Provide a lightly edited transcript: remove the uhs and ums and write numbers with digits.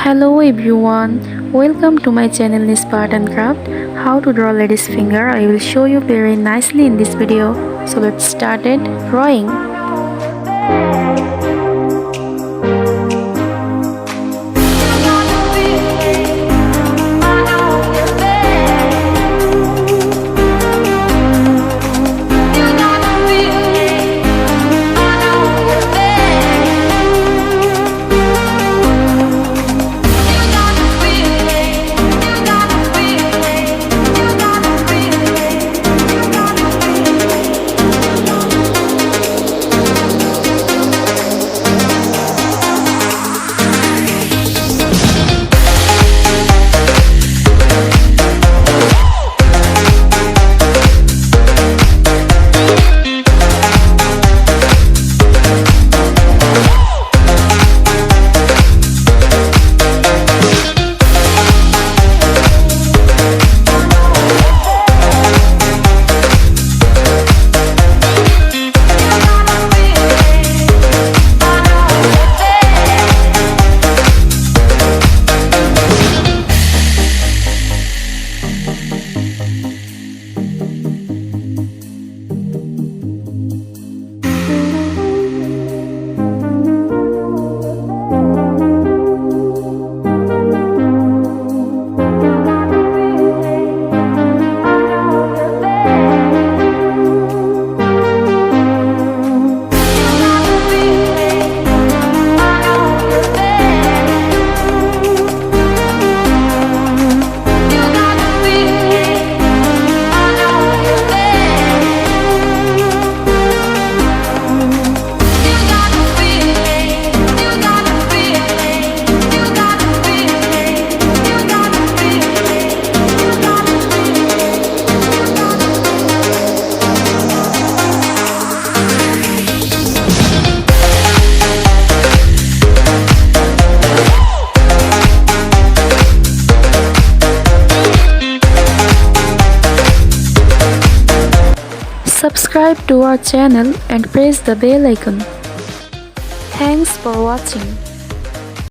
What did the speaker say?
Hello everyone, welcome to my channel Nispa Art and Craft. How to draw lady's finger I will show you very nicely in this video. So let's start it drawing. Subscribe to our channel and press the bell icon. Thanks for watching.